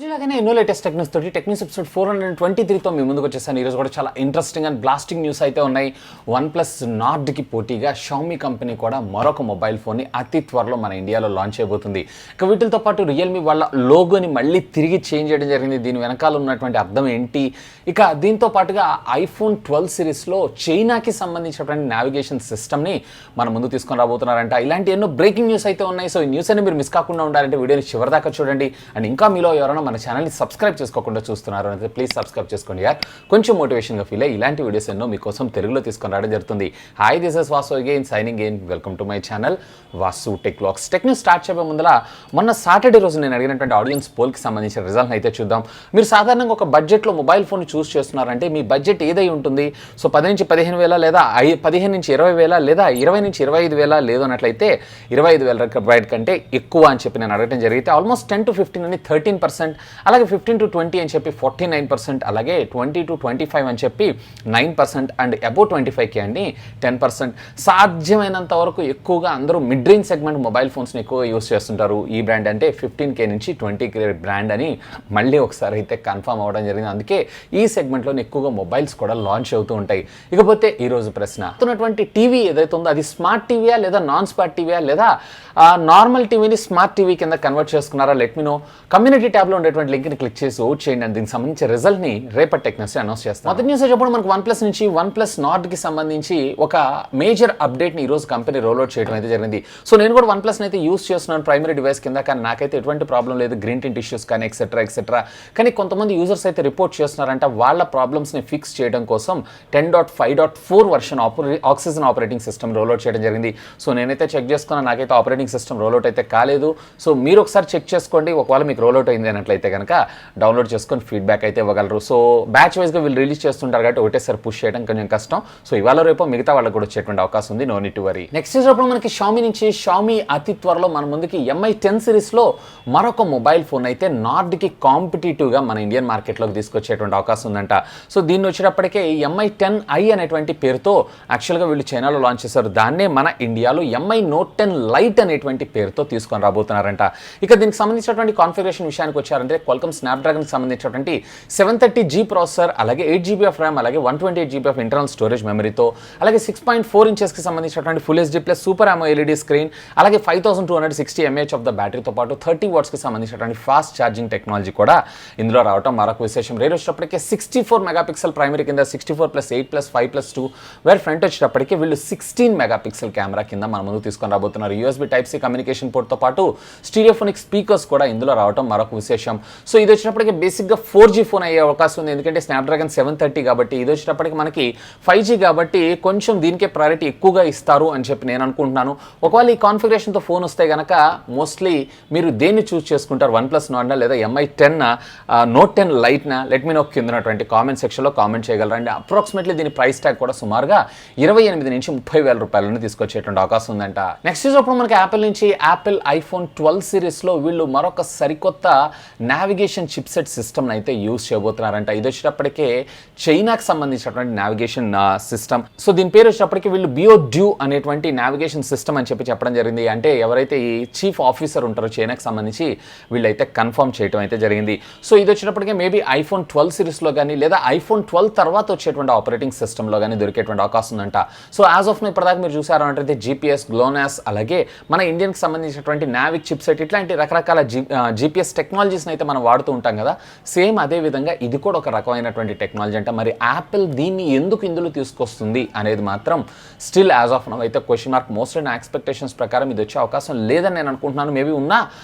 రోజులాగానే ఎన్నో లేటెస్ట్ టెక్నీస్ తోటి టెక్నీస్ ఎపిసోడ్ 423తో మీ ముందుకు వచ్చేసాను. ఈరోజు కూడా చాలా ఇంట్రెస్టింగ్ అండ్ బ్లాస్టింగ్ న్యూస్ అయితే ఉన్నాయి. OnePlus నార్డ్కి పోటీగా Xiaomi కంపెనీ కూడా మరొక మొబైల్ ఫోన్ని అతి త్వరలో మన ఇండియాలో లాంచ్ చేయబోతుంది. ఇక వీటితో పాటు Realme వాళ్ళ లోగోని మళ్ళీ తిరిగి చేంజ్ చేయడం జరిగింది. దీని వెనకాల ఉన్నటువంటి అర్థం ఏంటి? ఇక దీంతో పాటుగా iPhone 12 సిరీస్లో చైనాకి సంబంధించినటువంటి నావిగేషన్ సిస్టమ్ని మన ముందు తీసుకొని రాబోతున్నారంట. ఇలాంటి ఎన్నో బ్రేకింగ్ న్యూస్ అయితే ఉన్నాయి. సో ఈ న్యూస్ అని మీరు మిస్ కాకుండా ఉండాలంటే వీడియోని చివరిదాకా చూడండి. అండ్ ఇంకా మీలో ఎవరైనా మన ఛానల్ని సబ్స్క్రైబ్ చేసుకోకుండా చూస్తున్నారు అంటే ప్లీజ్ సబ్స్క్రైబ్ చేసుకోండి యార్. కొంచెం మోటివేషన్గా ఫీల్ అయ్యి ఇలాంటి వీడియోస్ ఎన్నో మీకోసం తెలుగులో తీసుకొని రావడం జరుగుతుంది. Hi, this is Vasu again signing in. Welcome to my channel VaasuTechVlogs. Tech news start చేయబోయే ముందర మొన్న సాటర్డే రోజు నేను అడిగినటువంటి ఆడియన్స్ పోల్కి సంబంధించిన రిజల్ట్ అయితే చూద్దాం. మీరు సాధారణంగా ఒక బడ్జెట్లో మొబైల్ ఫోన్ చూస్ చేస్తున్నారంటే మీ బడ్జెట్ ఏదై ఉంటుంది? సో 10 నుంచి 15,000 లేదా 15 నుంచి 20,000 లేదా 20 నుంచి 25,000 లేదు అన్నట్లయితే 25,000 రూపాయల కంటే ఎక్కువ అని చెప్పి నేను అడగడం జరిగితే ఆల్మోస్ట్ 10 to 15 అని 13%, అలాగే 15 to 20 అని చెప్పి 49%, అలాగే 20 to 25 అని చెప్పి 9% అండ్ అబౌవ్ 25K అండి 10%. సాధ్యమైనంత వరకు ఎక్కువగా అందరూ మిడ్ రేంజ్ సెగ్మెంట్ మొబైల్ ఫోన్స్ని ఎక్కువగా యూస్ చేస్తుంటారు. ఈ బ్రాండ్ అంటే 15K నుంచి 20K బ్రాండ్ అని మళ్ళీ ఒకసారి అయితే కన్ఫర్మ్ అవ్వడం జరిగింది. అందుకే ఈ సెగ్మెంట్లో ఎక్కువగా మొబైల్స్ కూడా లాంచ్ అవుతూ ఉంటాయి. ఇకపోతే ఈరోజు ప్రశ్న, ఉన్నటువంటి టీవీ ఏదైతే ఉందో అది స్మార్ట్ టీవీయా లేదా నాన్ స్మార్ట్ టీవీయా లేదా నార్మల్ టీవీని స్మార్ట్ టీవీ కింద కన్వర్ట్ చేసుకున్నారా? Let me know. కమ్యూనిటీ ట్యాబ్లో ఉండేటువంటి లింక్ని క్లిక్ చేసి ఓట్ చేయండి. అండ్ దీనికి సంబంధించిన రిజల్ట్ని రేపటి టెక్నెస్ అనౌన్స్ చేస్తాం. మొదటి న్యూస్ చెప్పడం మనకు OnePlus నుంచి OnePlus నార్డ్కి సంబంధించి ఒక మేజర్ అప్డేట్ని ఈరోజు కంపెనీ రోల్అవుట్ చేయడం అయితే జరిగింది. సో నేను కూడా OnePlusని అయితే యూస్ చేస్తున్నాను ప్రైమరీ డివైస్ కింద, కానీ నాకైతే ఎటువంటి ప్రాబ్లం లేదు. గ్రీన్ టింట్ ఇష్యూస్ కానీ ఎక్సెట్రా. కానీ కొంతమంది యూజర్స్ అయితే రిపోర్ట్ చేస్తున్నారంట వాళ్ళ ప్రాబ్లమ్స్ని ఫిక్స్ చేయడం కోసం 10.5.4 version oxygen operating system rollout చేయడం జరిగింది. సో నేనైతే చెక్ చేసుకున్నాను, నాకైతే ఆపరేటింగ్ సిస్టమ్ రోల్అవుట్ అయితే కాలేదు. సో మీరు ఒకసారి చెక్ చేసుకోండి. ఒకవేళ మీకు రోల్అవుట్ అయింది అన్నట్లయితే కనుక డౌన్లోడ్ చేసుకొని ఫీడ్బ్యాక్ అయితే ఇవ్వగలరు. సో బ్యాచ్ వైజ్గా వీళ్ళు రిలీజ్ చేస్తుంటారు కాబట్టి ఒకటేసారి పుష్ చేయడం కొంచెం కష్టం. సో ఇవాళ రేపు మిగతా వాళ్ళకి కూడా వచ్చేటువంటి అవకాశం ఉంది. No need to worry. Next చూసినప్పుడు మనకి Xiaomi నుంచి Xiaomi అతి త్వరలో మన ముందుకి Mi 10 సిరీస్లో మరొక మొబైల్ ఫోన్ అయితే నార్డ్కి కాంపిటేటివ్గా మన ఇండియన్ మార్కెట్లోకి తీసుకొచ్చేటువంటి అవకాశం ఉందంట. సో దీన్ని వచ్చేటప్పటికే Mi 10i అనేటువంటి పేరుతో యాక్చువల్గా వీళ్ళు చైనాలో లాంచ్ చేశారు. దాన్నే మన ఇండియాలో Mi Note 10 Lite అనేటువంటి పేరుతో తీసుకొని రాబోతున్నారంట. ఇక దీనికి సంబంధించినటువంటి కాన్ఫిగరేషన్ విషయానికి వచ్చారంటే Qualcomm స్నాప్డ్రాగన్కి సంబంధించినటువంటి 730G ప్రాసెసర్, అలాగే 8GB ఆఫ్ ర్యామ్, అలాగే 128GB ఆఫ్ ఇంటర్నల్ స్టోరేజ్ మెమరీతో, అలాగే 6.4 ఇంచెస్కి సంబంధించినటువంటి full HD plus super AMOLED screen, అలాగే 5260 mAh ఆఫ్ ద బ్యాటరీతో పాటు 30 వాట్స్కి సంబంధించినటువంటి ఫాస్ట్ ఛార్జింగ్ టెక్నాలజీ కూడా ఇందులో రావడం మరొక విశేషం. రేట్ వచ్చేటప్పటికే 64 మెగాపిక్సెల్ ప్రైమరీ కింద 64+8+5+2, వేర్ ఫ్రంట్ వచ్చేటప్పటికే వీళ్ళు 16 మెగాపిక్సెల్ కెమెరా కింద మన ముందు తీసుకొని రాబోతున్నారు. USB Type-C కమ్యూనికేషన్ పోర్ట్తో పాటు స్టీరియోఫోనిక్ స్పీకర్స్ కూడా ఇందులో రావడం మరొక విశేషం. సో ఇది వచ్చినప్పటికీ బేసిక్గా 4G ఫోన్ అయ్యే అవకాశం ఉంది, ఎందుకంటే స్నాప్డ్రాగన్ 730 కాబట్టి. ఇది వచ్చేటప్పటికి మనకి 5G కాబట్టి కొంచెం దీనికే ప్రయారిటీ ఎక్కువగా ఇస్తారు అని చెప్పి నేను అనుకుంటున్నాను. ఒకవేళ ఈ కాన్ఫిగరేషన్తో ఫోన్ వస్తే కనుక మోస్ట్లీ మీరు దేన్ని చూస్ చేసుకుంటారు? OnePlus నార్డ్నా లేదా Mi 10 Note 10 Liteనా? లెట్ మీ నో కింద ఉన్నటువంటి కామెంట్ సెక్షన్లో కామెంట్ చేయగలరండి. అప్రాక్సిమేట్లీ దీని ప్రైస్ ట్యాగ్ కూడా సుమారుగా 28 నుంచి 30,000 రూపాయలను తీసుకొచ్చేటువంటి అవకాశం ఉందంట. నెక్స్ట్ చూసినప్పుడు మనకి యాపిల్ నుంచి యాపిల్ iPhone 12 సిరీస్లో వీళ్ళు మరొక సరికొత్త నావిగేషన్ చిప్సెట్ సిస్టమ్ని అయితే యూజ్ చేయబోతున్నారంట. ఇది వచ్చేటప్పటికే చైనాకి సంబంధించినటువంటి నావిగేషన్ సిస్టమ్. సో దీని పేరు వచ్చేటప్పటికి వీళ్ళు Videoni అనేటువంటి నావిగేషన్ సిస్టమ్ అని చెప్పడం జరిగింది. అంటే ఎవరైతే ఈ చీఫ్ ఆఫీసర్ ఉంటారో చైనాకి సంబంధించి వీళ్ళైతే కన్ఫర్మ్ చేయడం అయితే జరిగింది. సో ఇది వచ్చేటప్పటికే మేబీ iPhone 12 సిరీస్లో కానీ లేదా iPhone 12 తర్వాత వచ్చేటువంటి ఆపరేటింగ్ సిస్టంలో కానీ దొరికేటువంటి అవకాశం ఉందంట. సో యాజ్ ఆఫ్ నో ఇప్పటిదాకా మీరు చూసారు అంటే GPS, GLONASS, అలాగే మన ఇండియన్కి సంబంధించినటువంటి నావిక్ చిప్సెట్ ఇట్లాంటి రకరకాల GPS టెక్నాలజీస్ని అయితే మనం వాడుతూ ఉంటాం కదా. సేమ్ అదే విధంగా ఇది కూడా ఒక రకమైనటువంటి టెక్నాలజీ అంట. మరి యాపిల్ దీన్ని ఎందుకు ఇందులో తీసుకొస్తుంది అనేది మాత్రం స్టిల్ యాజ్ ఆఫ్ నో అయితే క్వశ్చన్ మార్క్. మోస్ట్లీ నా ఎక్స్పెక్టేషన్స్ ప్రకారం ఇది వచ్చే అవకాశం లేదని నేను అనుకుంటున్నాను. మేబీ ఉన్న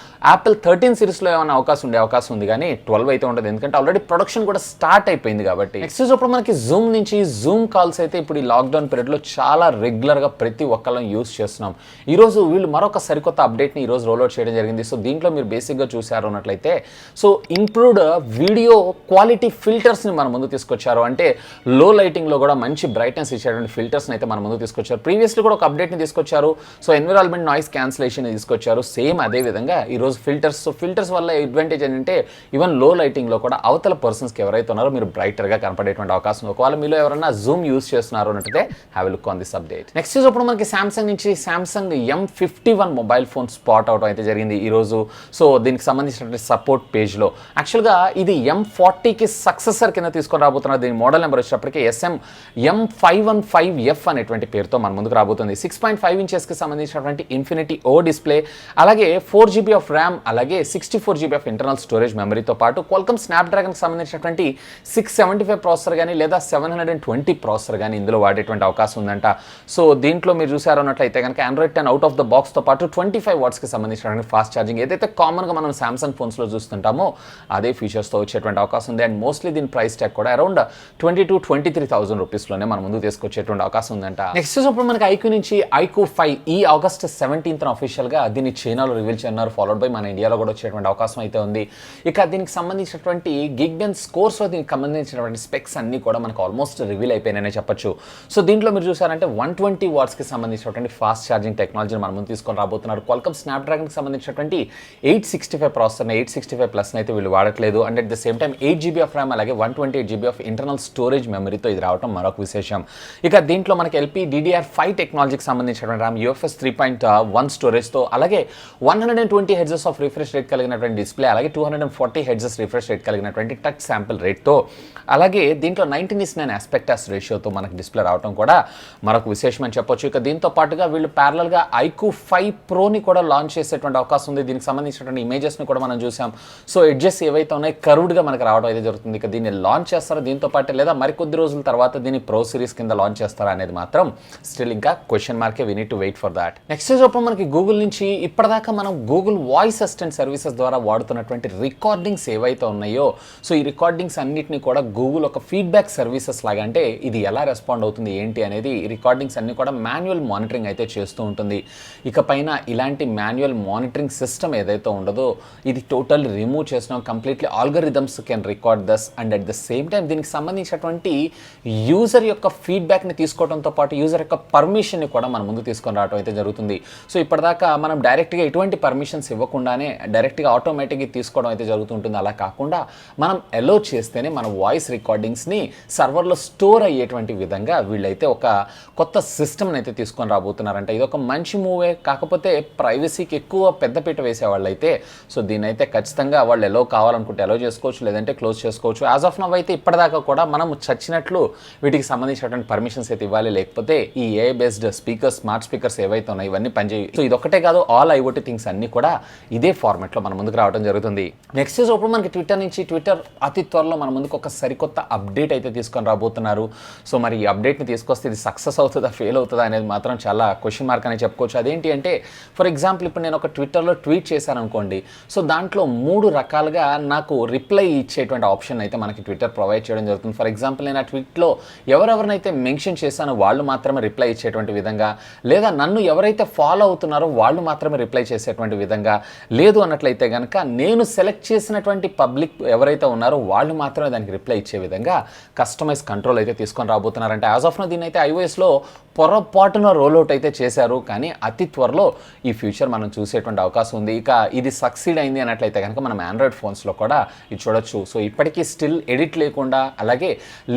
యాపిల్ 13 సిరీస్లో ఏమైనా అవకాశం ఉంది కానీ 12 అయితే ఉండదు, ఎందుకంటే ఆల్రెడీ ప్రొడక్షన్ కూడా స్టార్ట్ అయిపోయింది కాబట్టి. నెక్స్ట్ ఇప్పుడు మనకి జూమ్ నుంచి జూమ్ కాల్స్ అయితే ఇప్పుడు ఈ లాక్డౌన్ పీరియడ్లో చాలా రెగ్యులర్గా ప్రతి ఒక్కళ్ళం యూస్ చేస్తున్నాం. ఈరోజు వీళ్ళు మరొక సరికొత్త అప్డేట్ని ఈరోజు రోల్అవుట్ చేయడం జరిగింది. సో దీంట్లో మీరు బేసిక్గా చూసారు అన్నట్లయితే సో ఇంప్రూవ్డ్ వీడియో క్వాలిటీ ఫిల్టర్స్ని మన ముందు తీసుకొచ్చారు. అంటే లో లైటింగ్లో కూడా మంచి బ్రైట్నెస్ ఇచ్చేటువంటి ఫిల్టర్స్ని అయితే మన ముందు తీసుకొచ్చారు. ప్రీవియస్లీ కూడా ఒక అప్డేట్ని తీసుకొచ్చారు. సో ఎన్విరాన్మెంట్ నాయిస్ క్యాన్సిలేషన్ తీసుకొచ్చారు. సేమ్ అదే విధంగా ఈరోజు ఫిల్టర్స్. సో ఫిల్టర్స్ వల్ల అడ్వాంటేజ్ ఏంటంటే ఈవెన్ లో లైటింగ్లో కూడా అవతల పర్సన్స్కి ఎవరైతే ఉన్నారో మీరు బ్రైటర్గా కనపడేటువంటి అవకాశం. ఒకవేళ మీలో ఎవరైనా జూమ్ యూస్ చేస్తున్నారు అంటే have a look on this update. Next ఇప్పుడు మనకి సామ్సంగ్ నుంచి Samsung M51 mobile phone spot అవడం అయితే జరిగింది ఈరోజు. సో దీనికి సంబంధించినటువంటి సపోర్ట్ పేజ్లో. యాక్చువల్గా ఇది M40కి సక్సెసర్ కింద తీసుకొని రాబోతున్నారు. దీని మోడల్ నెంబర్ వచ్చేటప్పటికి M515F అనేటువంటి పేరుతో మన ముందుకు రాబోతుంది. 6.5 ఇంచెస్కి సంబంధించినటువంటి ఇన్ఫినిటీ ఓ డిస్ప్లే, అలాగే 4GB ఆఫ్ ర్యామ్, అలాగే 64GB ఆఫ్ ఇంటర్నల్ స్టోరేజ్ మెమరీతో పాటు క్వాల్కమ్ స్నాప్డ్రాగన్కి సంబంధించినటువంటి 675 ప్రాసెసర్ కానీ లేదా 720 ప్రాసెసర్ కానీ ఇందులో వాడేటువంటి అవకాశం ఉందంట. సో దీంట్లో మీరు చూసారు అన్నట్లయితే కనుక Android 10 అవుట్ ఆఫ్ ద బాక్స్తో పాటు 25 వాట్స్కి సంబంధించినటువంటి ఫాస్ట్ ఛార్జింగ్, ఏదైతే కామన్గా మనం సామ్సంగ్ ఫోన్స్లో చూస్తుంటామో అదే ఫీచర్స్తో వచ్చేటువంటి అవకాశం ఉంది. అండ్ మోస్ట్లీ దీని ప్రైస్ ట్యాగ్ కూడా అరౌండ్ 22,000-23,000 రూపీస్లోనే మన ముందు తీసుకొచ్చేటువంటి అవకాశం ఉందంట. నెక్స్ట్ ఇప్పుడు మనకి Iqoo నుంచి Iqoo 5 ఈ ఆగస్ట్ 17th అఫీషియల్గా దీన్ని చైనాలో రివీల్ చేయన్నారు, ఫాలోడ్ బై మన ఇండియాలో కూడా వచ్చేటువంటి అవకాశం అయితే ఉంది. ఇక దీనికి సంబంధించినటువంటి గిగ్బెన్ స్కోర్స్లో దీనికి సంబంధించినటువంటి స్పెక్స్ అన్ని కూడా మనకు ఆల్మోస్ట్ రివీల్ అయిపోయినాయనే చెప్పొచ్చు. సో దీంట్లో మీరు చూసారంటే 120 వాట్స్కి సంబంధించినటువంటి ఫాస్ట్ ఛార్జింగ్ టెక్నాలజీని మన ముందు తీసుకొని రాబోతున్నారు. క్వాల్కమ్ స్నాప్డ్రాగన్కి సంబంధించినటువంటి 865 ప్రాసెసర్ని 865 ప్లస్ని అయితే వీళ్ళు వాడట్లేదు. And at the same time 8GB of RAM అలాగే 128GB ఆఫ్ ఇంటర్నల్ స్టోరేజ్ మెమరీతో ఇది రావడం మరొక విశేషం. ఇక దీంట్లో మనకి LPDDR5 టెక్నాలజీకి సంబంధించినటువంటి ర్యామ్, UFS 3.1 స్టోరేజ్తో, అలాగే 120 Hz ఆఫ్ రిఫ్రెష్ రేట్ కలిగినటువంటి డిస్ప్లే, అలాగే 240 Hz రిఫ్రెష్ రేట్ కలిగినటువంటి టచ్ శాంపిల్ రేట్తో, అలాగే దీంట్లో 19:9 ఆస్పెక్టాస్ రేషియోతో మనకు డిస్ప్లే రావడం కూడా మరొక విశేషం అని చెప్పొచ్చు. ఇక దీంతో పాటుగా వీళ్ళు ప్యారలల్గా Iqoo 5 Proని కూడా లాంచ్ చేసేటువంటి అవకాశం ఉంది. దీనికి సంబంధించినటువంటి ఇమేజెస్ని కూడా మనం చూసాం. సో ఎడ్జెస్ ఏవైతే ఉన్నాయో కర్వ్డ్గా మనకు రావడం అయితే జరుగుతుంది. ఇక దీన్ని లాంచ్ చేస్తారా దీంతో పాటు, లేదా మరికొద్ది రోజుల తర్వాత దీన్ని ప్రో సిరీస్ కింద లాంచ్ చేస్తారా అనేది మాత్రం స్టిల్ ఇంకా క్వశ్చన్ మార్కే. We need to wait for that. నెక్స్ట్ చెప్పడం మనకి గూగుల్ నుంచి ఇప్పటిదాకా మనం గూగుల్ వాయిస్ అసిస్టెంట్ సర్వీసెస్ ద్వారా వాడుతున్నటువంటి రికార్డింగ్స్ ఏవైతే ఉన్నాయో, సో ఈ రికార్డింగ్స్ అన్నిటిని కూడా గూగుల్ ఒక ఫీడ్బ్యాక్ సర్వీసెస్ లాగా, అంటే ఇది ఎలా రెస్పాండ్ అవుతుంది ఏంటి అనేది ఈ రికార్డింగ్స్ అన్ని కూడా మాన్యువల్ మానిటరింగ్ అయితే చేస్తూ ఉంటుంది. ఇకపైన ఇలాంటి మాన్యువల్ మానిటరింగ్ సిస్టమ్ ఏదైతే ఉండదో ఇది టోటల్ రిమూవ్ చేసినాం. Completely algorithms can record thus. And at the same time దీనికి సంబంధించినటువంటి యూజర్ యొక్క ఫీడ్బ్యాక్ని తీసుకోవడంతో పాటు యూజర్ యొక్క పర్మిషన్ని కూడా మన ముందు తీసుకొని రావడం అయితే జరుగుతుంది. సో ఇప్పటిదాకా మనం డైరెక్ట్గా ఎటువంటి పర్మిషన్స్ ఇవ్వకుండానే డైరెక్ట్గా ఆటోమేటిక్గా తీసుకోవడం అయితే జరుగుతుంటుంది. అలా కాకుండా మనం అలో చేస్తేనే మన వాయిస్ రికార్డింగ్స్ని సర్వర్లో స్టోర్ అయ్యేటువంటి విధంగా వీళ్ళైతే ఒక కొత్త సిస్టమ్ని అయితే తీసుకొని రాబోతున్నారంట. ఇది ఒక మంచి మూవే, కాకపోతే ప్రైవసీకి ఎక్కువ పెద్దపీట వేసేవాళ్ళు అయితే సో దీన్ని అయితే ఖచ్చితంగా వాళ్ళు ఎలో కావాలనుకుంటే ఎలో చేసుకోవచ్చు, లేదంటే క్లోజ్ చేసుకోవచ్చు. యాజ్ ఆఫ్ నవ్ అయితే ఇప్పటిదాకా కూడా మనం చచ్చినట్లు వీటికి సంబంధించినటువంటి పర్మిషన్స్ అయితే ఇవ్వాలి, లేకపోతే ఈ AI based speakers, smart speakers ఏవైతే ఉన్నాయి ఇవన్నీ పనిచేయి. సో ఇదొక్కటే కాదు, ఆల్ IoT థింగ్స్ అన్నీ కూడా ఇదే ఫార్మాట్లో మన ముందుకు రావడం జరుగుతుంది. నెక్స్ట్ ఇప్పుడు మనకి ట్విట్టర్ నుంచి ట్విట్టర్ అతి త్వరలో మన ముందుకు ఒక సరికొత్త అప్డేట్ అయితే తీసుకొని రాబోతున్నారు. సో మరి ఈ అప్డేట్ని తీసుకొస్తే ఇది సక్సెస్ అవుతుందా ఫెయిల్ అవుతుందా అనేది మాత్రం చాలా క్వశ్చన్ మార్క్ అని చెప్పుకోవచ్చు. అదేంటి అంటే ఫర్ ఎగ్జాంపుల్ ఇప్పుడు నేను ఒక ట్విట్టర్లో ట్వీట్ చేశాను అనుకోండి, సో దాంట్లో 3 రకాలుగా నాకు రిప్లై ఇచ్చేటువంటి ఆప్షన్ అయితే మనకి ట్విట్టర్ ప్రొవైడ్ చేయడం జరుగుతుంది. ఫర్ ఎగ్జాంపుల్ నేను ఆ ట్వీట్లో ఎవరెవరినైతే మెన్షన్ చేశానో వాళ్ళు మాత్రమే రిప్లై ఇచ్చేటువంటి విధంగా, లేదా నన్ను ఎవరైతే ఫాలో అవుతున్నారో వాళ్ళు మాత్రమే రిప్లై చేసేటువంటి విధంగా, లేదు అన్నట్లయితే కనుక నేను సెలెక్ట్ చేసినటువంటి పబ్లిక్ ఎవరైతే ఉన్నారో వాళ్ళు మాత్రమే దానికి రిప్లై ఇచ్చే విధంగా కస్టమైజ్ కంట్రోల్ అయితే తీసుకొని రాబోతున్నారంటే యాజ్ ఆఫ్ నో దీన్ని అయితే iOSలో పొరపాటున రోల్అవుట్ అయితే చేశారు, కానీ అతి త్వరలో ఈ ఫ్యూచర్ మనం చూసేటువంటి అవకాశం ఉంది. ఇక ఇది సక్సీడ్ అయింది అన్నట్లయితే కనుక మనం ఆండ్రాయిడ్ ఫోన్స్లో కూడా ఇది చూడొచ్చు. సో ఇప్పటికీ స్టిల్ ఎడిట్ లేకుండా అలాగే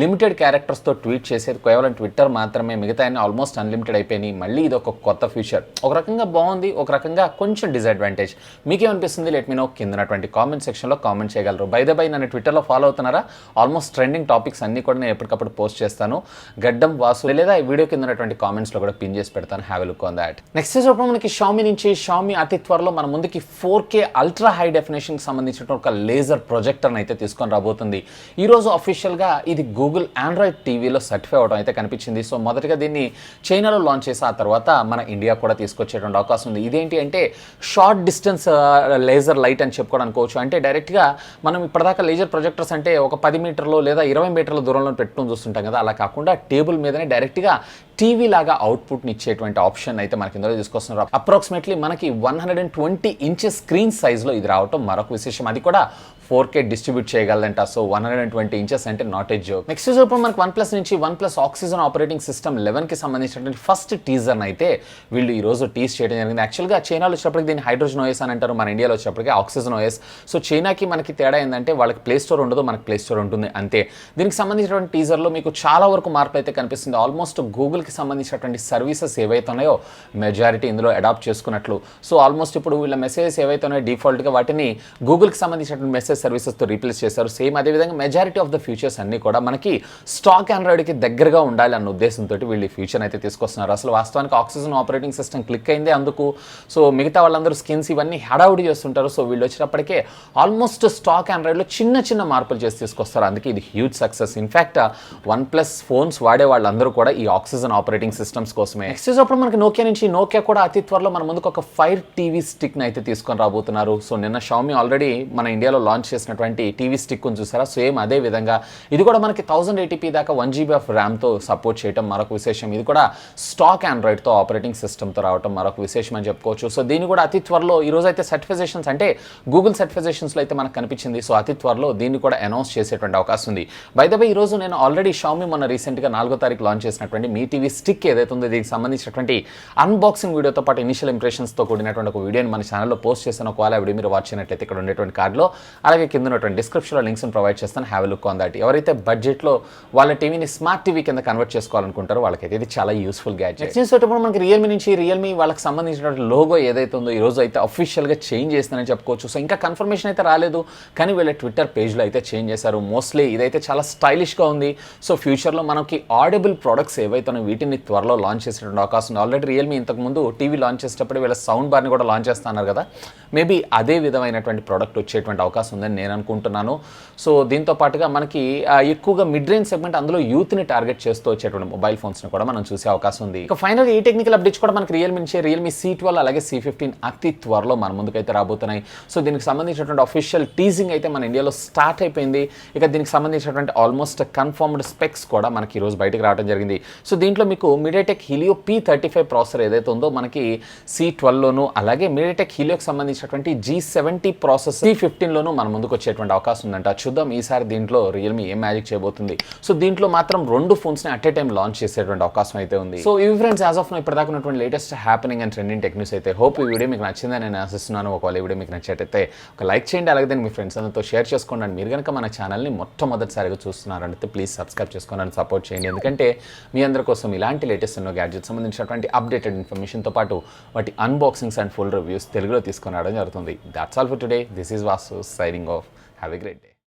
లిమిటెడ్ క్యారెక్టర్స్తో ట్వీట్ చేసేది కేవలం ట్విట్టర్ మాత్రమే, మిగతా అన్ని ఆల్మోస్ట్ అన్లిమిటెడ్ అయిపోయినాయి. మళ్ళీ ఇది ఒక కొత్త ఫీచర్, ఒక రకంగా బాగుంది, ఒక రకంగా కొంచెం డిసడ్వాంటేజ్. మీకేమనిపిస్తుంది? లెట్ మీ నో కిందనటువంటి కామెంట్ సెక్షన్లో కామెంట్ చేయగలరు. బై ద బై నన్ను ట్విట్టర్లో ఫాలో అవుతున్నారా? ఆల్మోస్ట్ ట్రెండింగ్ టాపిక్స్ అన్ని కూడా నేను ఎప్పటికప్పుడు పోస్ట్ చేస్తాను. గడ్డం వాసు లేదా ఈ వీడియో కింద కామెంట్స్లో కూడా పిన్ చేసి పెడతాను. Have a look on that. Next చూడడం మనకి షామీ నుంచి షామీ అతి త్వరలో మన ముందుకి 4K అల్ట్రా హై డెఫినేషన్కి సంబంధించిన ఒక లేజర్ ప్రొజెక్టర్ని అయితే తీసుకొని రాబోతుంది. ఈరోజు అఫీషియల్గా ఇది గూగుల్ ఆండ్రాయిడ్ టీవీలో సర్టిఫై అవడం అయితే కనిపించింది. సో మొదటిగా దీన్ని చైనాలో లాంచ్ చేసి ఆ తర్వాత మన ఇండియా కూడా తీసుకొచ్చేటువంటి అవకాశం ఉంది. ఇదేంటి అంటే షార్ట్ డిస్టెన్స్ లేజర్ లైట్ అని చెప్పుకోవడం అనుకోవచ్చు. అంటే డైరెక్ట్గా మనం ఇప్పటిదాకా లేజర్ ప్రొజెక్టర్స్ అంటే ఒక 10 మీటర్లు లేదా 20 మీటర్ల దూరంలో పెట్టుకుని చూస్తుంటాం కదా, అలా కాకుండా టేబుల్ మీదనే డైరెక్ట్గా టీవీ లాగా అవుట్పుట్ని ఇచ్చేటువంటి ఆప్షన్ అయితే మనకి ఇందులో తీసుకొస్తున్నారు. అప్రాక్సిమేట్లీ మనకి 120 ఇంచెస్ స్క్రీన్ సైజ్లో ఇది రావటం మరొక విశేషం. అది కూడా 4K డిస్ట్రిబ్యూట్ చేయగలదంట. సో 120 ఇంచెస్ అంటే నాట్ ఏ జోక్. నెక్స్ట్ చూసినప్పుడు మనకి OnePlus నుంచి OnePlus ఆక్సిజన్ ఆపరేటింగ్ సిస్టమ్ 11కి సంబంధించినటువంటి ఫస్ట్ టీజర్ని అయితే వీళ్ళు ఈ రోజు టీజ్ చేయడం జరిగింది. యాక్చువల్గా చైనాలో వచ్చేప్పటికి దీన్ని హైడ్రోజన్ ఓఎస్ అని అంటారు, మన ఇండియాలో వచ్చేప్పటికి ఆక్సిజన్ ఓఎస్. సో చైనాకి మనకి తేడా ఏంటంటే వాళ్ళకి ప్లే స్టోర్ ఉండదు, మనకి ప్లే స్టోర్ ఉంటుంది అంతే. దీనికి సంబంధించినటువంటి టీజర్లో మీకు చాలా వరకు మార్పులు అయితే కనిపిస్తుంది. ఆల్మోస్ట్ గూగుల్కి సంబంధించినటువంటి సర్వీసెస్ ఏవైతే ఉన్నాయో మెజారిటీ ఇందులో అడాప్ట్ చేసుకున్నట్లు. సో ఆల్మోస్ట్ ఇప్పుడు వీళ్ళ మెసేజెస్ ఏవైతే ఉన్నాయో డిఫాల్ట్గా వాటిని గూగుల్కి సంబంధించినటువంటి మెసేజ్ సర్వీసెస్తో రీప్లేస్ చేశారు. సేమ్ అదేవిధంగా మెజారిటీ ఆఫ్ ద ఫీచర్స్ అన్నీ కూడా మనకి స్టాక్ ఆండ్రాయిడ్కి దగ్గరగా ఉండాలి అన్న ఉద్దేశంతో వీళ్ళు ఈ ఫ్యూచర్ అయితే తీసుకొస్తున్నారు. అసలు వాస్తవానికి ఆక్సిజన్ ఆపరేటింగ్ సిస్టమ్ క్లిక్ అయిందే అందుకు. సో మిగతా వాళ్ళందరూ స్కిన్స్ ఇవన్నీ హడావుడి చేస్తుంటారు. సో వీళ్ళు వచ్చినప్పటికే ఆల్మోస్ట్ స్టాక్ ఆండ్రాయిడ్లో చిన్న చిన్న మార్పులు చేసి తీసుకొస్తారు. అందుకే ఇది huge success. In fact OnePlus phones వాడే వాళ్ళందరూ కూడా ఈ ఆక్సిజన్ ఆపరేటింగ్ సిస్టమ్స్ కోసమే. నెక్స్ట్ అప్పుడు మనకి నోకియా కూడా అతి త్వరలో మన ముందుకు ఒక ఫైర్ టీవీ స్టిక్ని అయితే తీసుకొని రాబోతున్నారు. సో నిన్న షామీ ఆల్రెడీ మన ఇండియాలో లాంచ్ చేసినటువంటి టీవీ స్టిక్ చూసారా, సేమ్ అదే విధంగా ఇది కూడా మనకి 1080p దాకా 1GB ఆఫ్ ర్యామ్తో సపోర్ట్ చేయడం మరొక విశేషం. ఇది కూడా స్టాక్ ఆండ్రాయిడ్తో ఆపరేటింగ్ సిస్టమ్తో రావడం మరొక విశేషం అని చెప్పుకోవచ్చు. సో దీన్ని కూడా అతి త్వరలో ఈరోజు అయితే సర్టిఫికేషన్స్ అంటే గూగుల్ సర్టిఫికేషన్స్లో అయితే మనకు కనిపించింది. సో అతి త్వరలో దీన్ని కూడా అనౌన్స్ చేసేటువంటి అవకాశం ఉంది. బై ద వే ఈరోజు నేను ఆల్రెడీ షామీ మొన్న రీసెంట్గా 4వ తారీఖు లాంచ్ చేసినటువంటి మీ టీవీ స్టిక్ ఏదైతే ఉందో దీనికి సంబంధించినటువంటి అన్బాక్సింగ్ వీడియోతో పాటు ఇనిషియల్ ఇంప్రెషన్స్తో కూడినటువంటి ఒక వీడియోని మన ఛానల్లో పోస్ట్ చేస్తాను. ఒకవేళ వీడియో మీరు వాచ్ చేయనట్లయితే ఇక్కడ ఉండేటువంటి కార్డులో అలాగే కింద ఉన్నటువంటి డిస్క్రిప్షన్లో లింక్స్ ప్రొవైడ్ చేస్తాను. Have look on that. ఎవరైతే బడ్జెట్లో వాళ్ళ టీవీని స్మార్ట్ టీవీ కింద కన్వర్ట్ చేసుకోవాలనుకుంటారో వాళ్ళకైతే ఇది చాలా యూస్ఫుల్ గ్యాడ్జెట్. నెక్స్ట్ చూసేటప్పుడు మనకి రియల్మీ వాళ్ళకి సంబంధించినటువంటి లోగో ఏదైతే ఉందో ఈ రోజు అయితే అఫీషియల్గా చేంజ్ చేస్తానని చెప్పుకోవచ్చు. సో ఇంకా కన్ఫర్మేషన్ అయితే రాలేదు, కానీ వీళ్ళ ట్విట్టర్ పేజ్లో అయితే చేంజ్ చేశారు. మోస్ట్లీ ఇదైతే చాలా స్టైలిష్గా ఉంది. సో ఫ్యూచర్లో మనకి ఆడిబుల్ ప్రొడక్ట్స్ ఏవైతే వీటిని త్వరలో లాంచ్ చేసేటువంటి అవకాశం ఉంది. ఆల్రెడీ రియల్మీ ఇంతకుముందు టీవీ లాంచ్ చేసేటప్పుడు వీళ్ళ సౌండ్ బార్ని కూడా లాంచ్ చేస్తున్నారు కదా, మేబీ అదే విధమైనటువంటి ప్రోడక్ట్ వచ్చేటువంటి అవకాశం ఉందని నేను అనుకుంటున్నాను. సో దీంతో పాటుగా మనకి ఎక్కువగా మిడ్ రేంజ్ సెగ్మెంట్, అందులో యూత్ని టార్గెట్ చేస్తూ వచ్చేటువంటి మొబైల్ ఫోన్స్ని కూడా మనం చూసే అవకాశం ఉంది. ఇక ఫైనల్ ఈ టెక్నికల్ అప్డేట్స్ కూడా మనకి రియల్మీ C12 అలాగే C15 అతి త్వరలో మన ముందుకైతే రాబోతున్నాయి. సో దీనికి సంబంధించినటువంటి అఫీషియల్ టీజింగ్ అయితే మన ఇండియాలో స్టార్ట్ అయిపోయింది. ఇక దీనికి సంబంధించినటువంటి ఆల్మోస్ట్ కన్ఫర్మ్డ్ స్పెక్స్ కూడా మనకి ఈరోజు బయటకు రావడం జరిగింది. సో దీంట్లో మీకు మీడియాటెక్ హీలియో P35 ప్రాసెసర్ ఏదైతే ఉందో మనకి C12లోను, అలాగే మీడియాటెక్ హీలియోకి సంబంధించినటువంటి G70 ప్రాసెస్ C15లోను మన ముందుకు వచ్చేటువంటి అవకాశం ఉందంట. చూద్దాం ఈసారి దీంట్లో రియల్మీ ఏం మ్యాజిక్ చేయబోతుంది. సో దీంట్లో మాత్రం 2 ఫోన్స్ని అట్ ఏ టైం లాంచ్ చేసేటువంటి అవకాశం అయితే ఉంది. సో ఇవి ఫ్రెండ్స్ యాజ్ ఆఫ్ నో ఇప్పటిదాకా ఉన్నటువంటి latest happening and trending tech news అయితే. హోప్ ఈ వీడియో మీకు నచ్చిందని నేను ఆశిస్తున్నాను. ఒకవేళ ఈ వీడియో మీకు నచ్చైతే ఒక లైక్ చేయండి, అలాగే దాన్ని మీ ఫ్రెండ్స్ అందరితో షేర్ చేసుకోండి. అండ్ మీరు కనుక మన ఛానల్ని మొట్టమొదటిసారిగా చూస్తున్నారంటే ప్లీజ్ సబ్స్క్రైబ్ చేసుకోండి అండ్ సపోర్ట్ చేయండి. ఎందుకంటే మీ అందరి కోసం ఇలాంటి లేటెస్ట్ ఎన్నో గ్యాడ్జెట్స్ సంబంధించినటువంటి అప్డేటెడ్ ఇన్ఫర్మేషన్తో పాటు వాటి అన్బాక్సింగ్స్ అండ్ ఫుల్ రివ్యూస్ తెలుగులో తీసుకొని రావడం జరుగుతుంది. That's all for today. This is Vasu signing off. Have a great day.